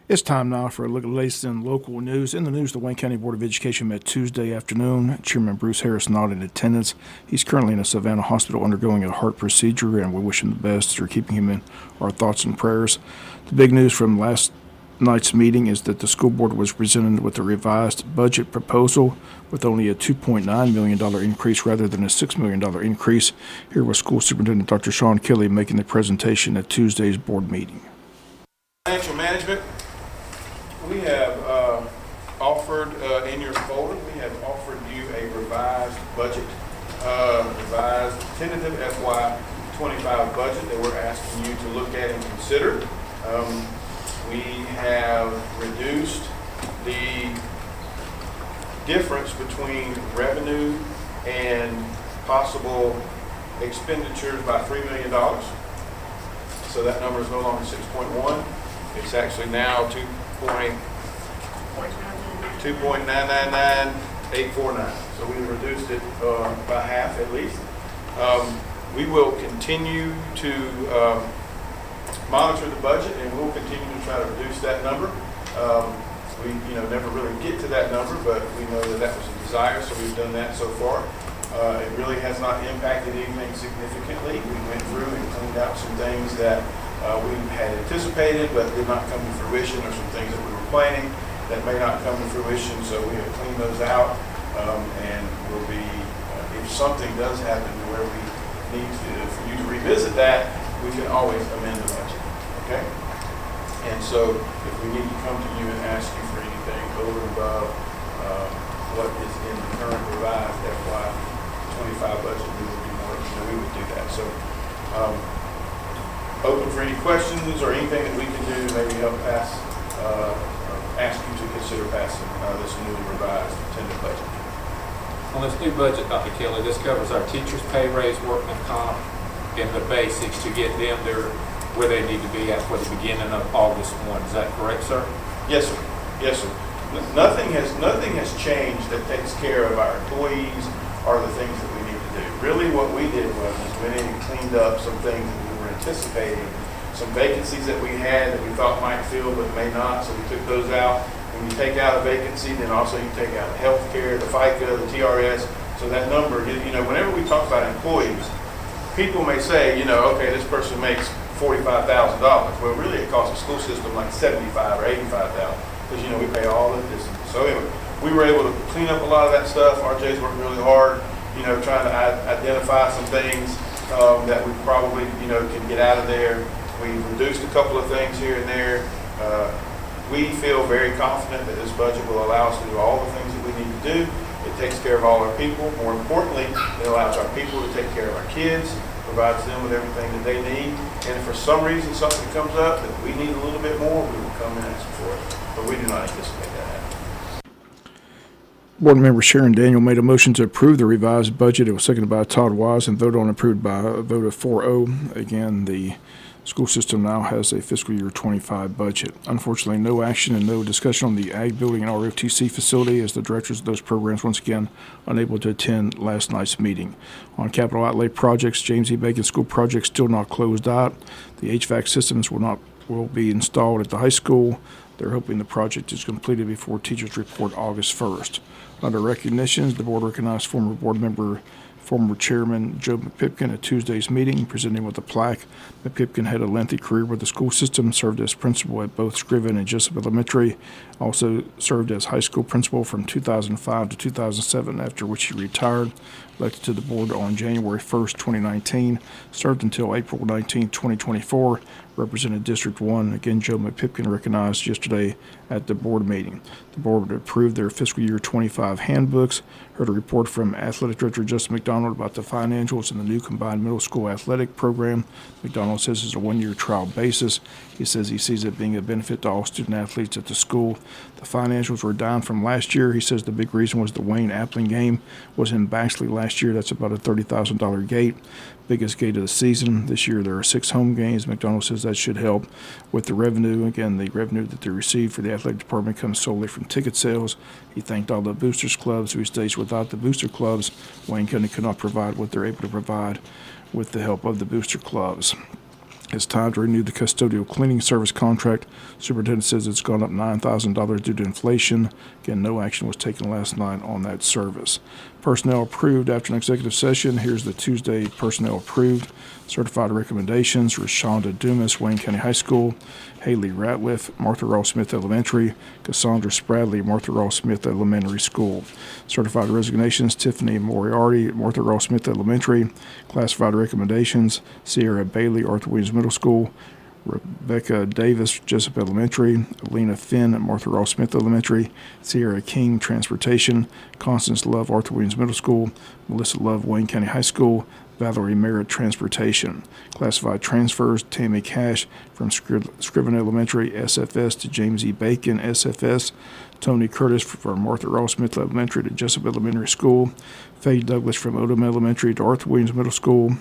It's time now for a look at the latest in local news. In the news, the Wayne County Board of Education met Tuesday afternoon. Chairman Bruce Harris not in attendance. He's currently in a Savannah hospital undergoing a heart procedure, and we wish him the best. We're keeping him in our thoughts and prayers. The big news from last night's meeting is that the school board was presented with a revised budget proposal with only a $2.9 million increase rather than a $6 million increase. Here was School Superintendent Dr. Sean Kelly making the presentation at Tuesday's board meeting. Financial management. We have offered in your folder, we have offered you a revised budget, revised tentative FY25 budget that we're asking you to look at and consider. We have reduced the difference between revenue and possible expenditures by $3 million. So that number is no longer 6.1. It's actually now 2.999849. So we reduced it by half at least. We will continue to monitor the budget, and we'll continue to try to reduce that number. We never really get to that number, but we know that that was a desire, so we've done that so far. It really has not impacted anything significantly. We went through and cleaned out some things that we had anticipated but did not come to fruition, or some things that we were planning that may not come to fruition, so we have cleaned those out, and we'll be, if something does happen to where we need for you to revisit that, we can always amend the budget, okay? And so if we need to come to you and ask you for anything over and above what is in the current revised FY25 budget, we would do more, we would do that. So open for any questions or anything that we can do to maybe help pass, ask you to consider passing this newly revised tentative budget. On this new budget, Dr. Kelly, this covers our teachers' pay raise, workman comp, and the basics to get them there where they need to be at for the beginning of August 1. Is that correct, sir? Yes, sir. Yes, sir. Nothing has changed that takes care of our employees or the things that we need to do. Really what we did was went in and cleaned up some things that we were anticipating, some vacancies that we had that we thought might fill but may not, so we took those out. When you take out a vacancy, then also you take out the health care, the FICA, the TRS, so that number, whenever we talk about employees, people may say, okay, this person makes $45,000. Well, really it costs the school system like $75,000 or $85,000 because, we pay all of this. So anyway, we were able to clean up a lot of that stuff. RJ's working really hard, trying to identify some things that we probably, can get out of there. We reduced a couple of things here and there. We feel very confident that this budget will allow us to do all the things that we need to do. It takes care of all our people. More importantly, it allows our people to take care of our kids, provides them with everything that they need. And if for some reason something comes up that we need a little bit more, we will come and ask for it. But we do not anticipate that happening. Board member Sharon Daniel made a motion to approve the revised budget. It was seconded by Todd Wise and voted on approved by a vote of 4-0. Again, the school system now has a fiscal year 25 budget. Unfortunately, no action and no discussion on the Ag Building and ROTC facility as the directors of those programs once again unable to attend last night's meeting. On capital outlay projects, James E. Bacon School project still not closed out. The HVAC systems will be installed at the high school. They're hoping the project is completed before teachers report August 1st. Under recognitions, the board recognized former board member, former chairman Joe McPipkin at Tuesday's meeting, presenting with a plaque. McPipkin had a lengthy career with the school system, served as principal at both Scriven and Jesup Elementary, also served as high school principal from 2005 to 2007, after which he retired, elected to the board on January 1st, 2019, served until April 19, 2024, represented District 1. Again, Joe McPipkin recognized yesterday at the board meeting. The board approved their fiscal year 25 handbooks, heard a report from Athletic Director Justin McDonald about the financials in the new combined middle school athletic program. McDonald says it's a one-year trial basis. He says he sees it being a benefit to all student athletes at the school. The financials were down from last year. He says the big reason was the Wayne Appling game was in Baxley last year. That's about a $30,000 gate. Biggest gate of the season. This year there are 6 home games. McDonald says that should help with the revenue. Again, the revenue that they receive for the athletic department comes solely from ticket sales. He thanked all the boosters clubs who states without the booster clubs, Wayne County could not provide what they're able to provide with the help of the booster clubs. It's time to renew the custodial cleaning service contract. Superintendent says it's gone up $9,000 due to inflation. Again, no action was taken last night on that service. Personnel approved after an executive session. Here's the Tuesday personnel approved. Certified recommendations: Rashonda Dumas, Wayne County High School; Haley Ratliff, Martha Ross Smith Elementary; Cassandra Spradley, Martha Ross Smith Elementary School. Certified resignations: Tiffany Moriarty, Martha Ross Smith Elementary. Classified recommendations: Sierra Bailey, Arthur Williams Middle School; Rebecca Davis, Jesup Elementary; Alina Finn, Martha Ross Smith Elementary; Sierra King, Transportation; Constance Love, Arthur Williams Middle School; Melissa Love, Wayne County High School; Valerie Merritt, Transportation. Classified transfers: Tammy Cash from Scriven Elementary, SFS, to James E. Bacon, SFS; Tony Curtis from Martha Ross Smith Elementary to Jesup Elementary School; Faye Douglas from Odom Elementary to Arthur Williams Middle School;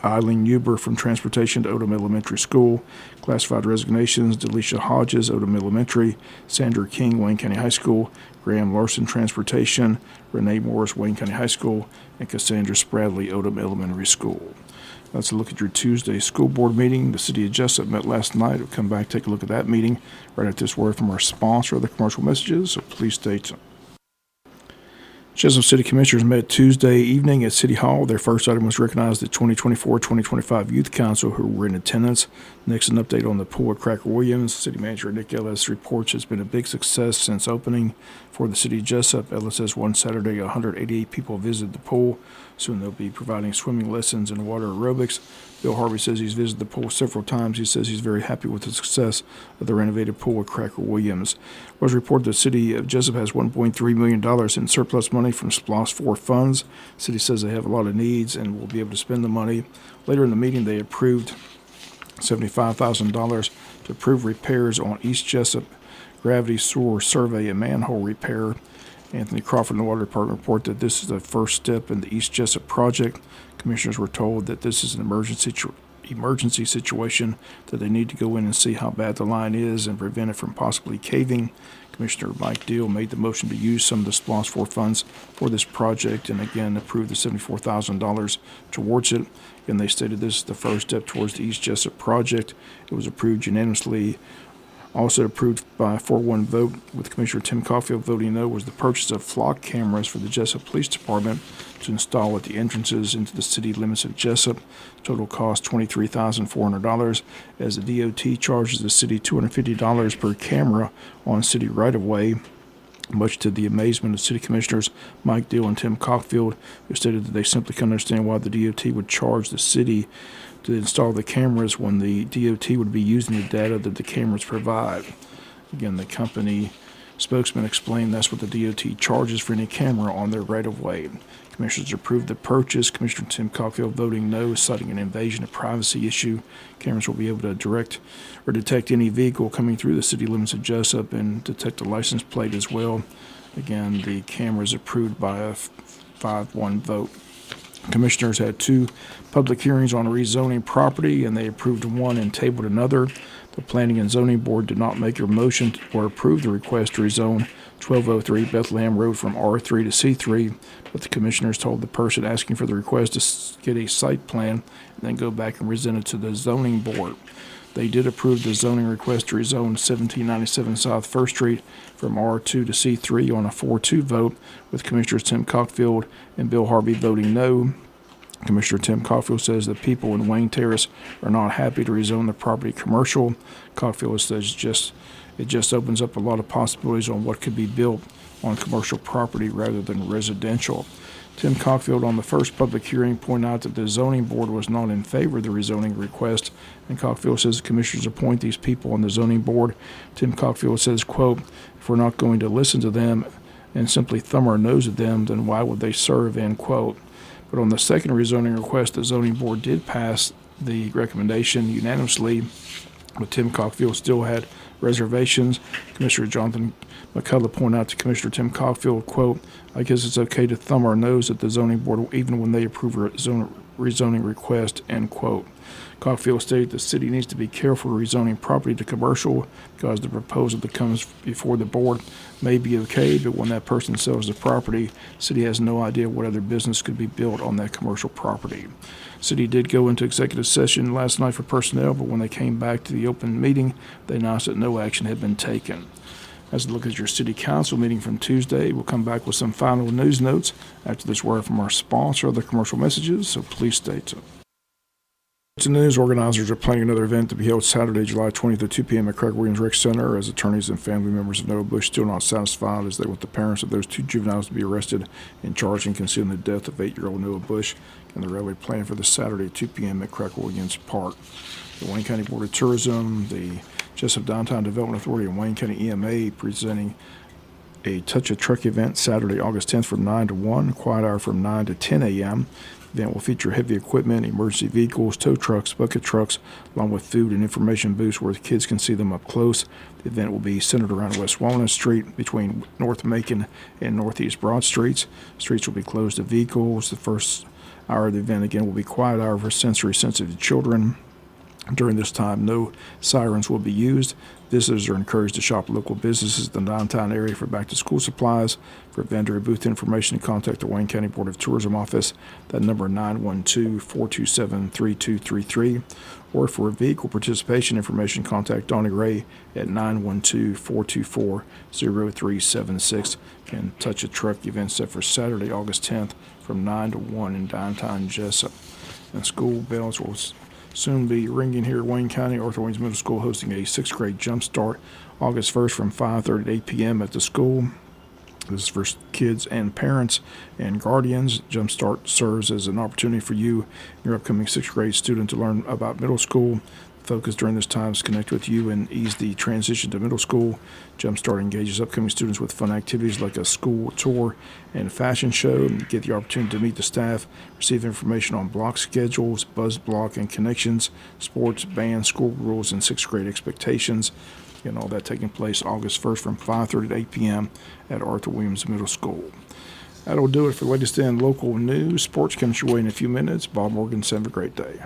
Eileen Huber from Transportation to Odom Elementary School. Classified resignations: Delisha Hodges, Odom Elementary; Sandra King, Wayne County High School; Graham Larson, Transportation; Renee Morris, Wayne County High School; and Cassandra Spradley, Odom Elementary School. Let's look at your Tuesday school board meeting. The city of Jesup met last night. We'll come back, take a look at that meeting right after this word from our sponsor of the commercial messages, so please stay tuned. Jesup City Commissioners met Tuesday evening at City Hall. Their first item was to recognize the 2024-2025 Youth Council who were in attendance. Next, an update on the pool at Cracker Williams. City Manager Nick Ellis reports it's been a big success since opening for the city of Jesup. Ellis says one Saturday, 188 people visited the pool. Soon they'll be providing swimming lessons and water aerobics. Bill Harvey says he's visited the pool several times. He says he's very happy with the success of the renovated pool at Cracker Williams. It was reported the city of Jesup has $1.3 million in surplus money from SPLOST 4 funds. The city says they have a lot of needs and will be able to spend the money. Later in the meeting, they approved $75,000 to approve repairs on East Jesup gravity sewer survey and manhole repair. Anthony Crawford and the Water Department report that this is the first step in the East Jesup project. Commissioners were told that this is an emergency situation, that they need to go in and see how bad the line is and prevent it from possibly caving. Commissioner Mike Deal made the motion to use some of the SPLOST 4 funds for this project and again approved the $74,000 towards it. And they stated this is the first step towards the East Jesup project. It was approved unanimously. Also approved by a 4-1 vote, with Commissioner Tim Caulfield voting no, was the purchase of flock cameras for the Jesup Police Department to install at the entrances into the city limits of Jesup. Total cost $23,400, as the DOT charges the city $250 per camera on city right-of-way. Much to the amazement of City Commissioners Mike Deal and Tim Caulfield, who stated that they simply couldn't understand why the DOT would charge the city to install the cameras when the DOT would be using the data that the cameras provide. Again, the company spokesman explained that's what the DOT charges for any camera on their right-of-way. Commissioners approved the purchase. Commissioner Tim Caulfield voting no, citing an invasion of privacy issue. Cameras will be able to detect any vehicle coming through the city limits of Jesup and detect a license plate as well. Again, the camera is approved by a 5-1 vote. Commissioners had 2 public hearings on rezoning property, and they approved one and tabled another. The Planning and Zoning Board did not make a motion or approve the request to rezone 1203 Bethlehem Road from R3 to C3, but the commissioners told the person asking for the request to get a site plan and then go back and present it to the zoning board. They did approve the zoning request to rezone 1797 South 1st Street from R2 to C3 on a 4-2 vote, with Commissioners Tim Caulfield and Bill Harvey voting no. Commissioner Tim Caulfield says the people in Wayne Terrace are not happy to rezone the property commercial. Caulfield says it just opens up a lot of possibilities on what could be built on commercial property rather than residential. Tim Caulfield on the first public hearing pointed out that the zoning board was not in favor of the rezoning request, and Caulfield says the commissioners appoint these people on the zoning board. Tim Caulfield says, quote, if we're not going to listen to them and simply thumb our nose at them, then why would they serve, end quote. But on the second rezoning request, the zoning board did pass the recommendation unanimously, but Tim Caulfield still had reservations. Commissioner Jonathan McCullough pointed out to Commissioner Tim Caulfield, quote, I guess it's okay to thumb our nose at the zoning board even when they approve a rezoning request, end quote. Cockfield stated the city needs to be careful rezoning property to commercial because the proposal that comes before the board may be okay, but when that person sells the property, the city has no idea what other business could be built on that commercial property. City did go into executive session last night for personnel, but when they came back to the open meeting, they announced that no action had been taken. As we look at your city council meeting from Tuesday, we'll come back with some final news notes after this word from our sponsor, other commercial messages, so please stay tuned. News organizers are planning another event to be held Saturday, July 20th at 2 p.m. at Craig Williams Rec Center, as attorneys and family members of Noah Bush still not satisfied as they want the parents of those 2 juveniles to be arrested and charged in concealing the death of 8-year-old Noah Bush, and they're really planning for this Saturday at 2 p.m. at Craig Williams Park. The Wayne County Board of Tourism, the Jesup Downtown Development Authority, and Wayne County EMA presenting a Touch a Truck event Saturday, August 10th from 9 to 1, quiet hour from 9 to 10 a.m. The event will feature heavy equipment, emergency vehicles, tow trucks, bucket trucks, along with food and information booths where the kids can see them up close. The event will be centered around West Walnut Street between North Macon and Northeast Broad Streets. Streets will be closed to vehicles. The first hour of the event, again, will be quiet hour for sensory-sensitive children. During this time, no sirens will be used. Visitors are encouraged to shop local businesses in the downtown area for back-to-school supplies. For vendor booth information, contact the Wayne County Board of Tourism office. That number 912-427-3233. Or for vehicle participation information, contact Donnie Ray at 912-424-0376. And Touch a Truck event set for Saturday, August 10th from 9 to 1 in downtown Jesup. And school bells will soon be ringing here at Wayne County. Arthur Waynes Middle School hosting a 6th grade jump start August 1st from 5:30 to 8 p.m. at the school. This is for kids and parents and guardians. Jump Start serves as an opportunity for you, your upcoming 6th grade student, to learn about middle school. Focus during this time is to connect with you and ease the transition to middle school. Jumpstart engages upcoming students with fun activities like a school tour and fashion show. You get the opportunity to meet the staff, receive information on block schedules, buzz block and connections, sports, band, school rules, and 6th grade expectations. And all that taking place August 1st from 5:30 to 8 p.m. at Arthur Williams Middle School. That'll do it for the latest in local news. Sports comes your way in a few minutes. Bob Morgan, have a great day.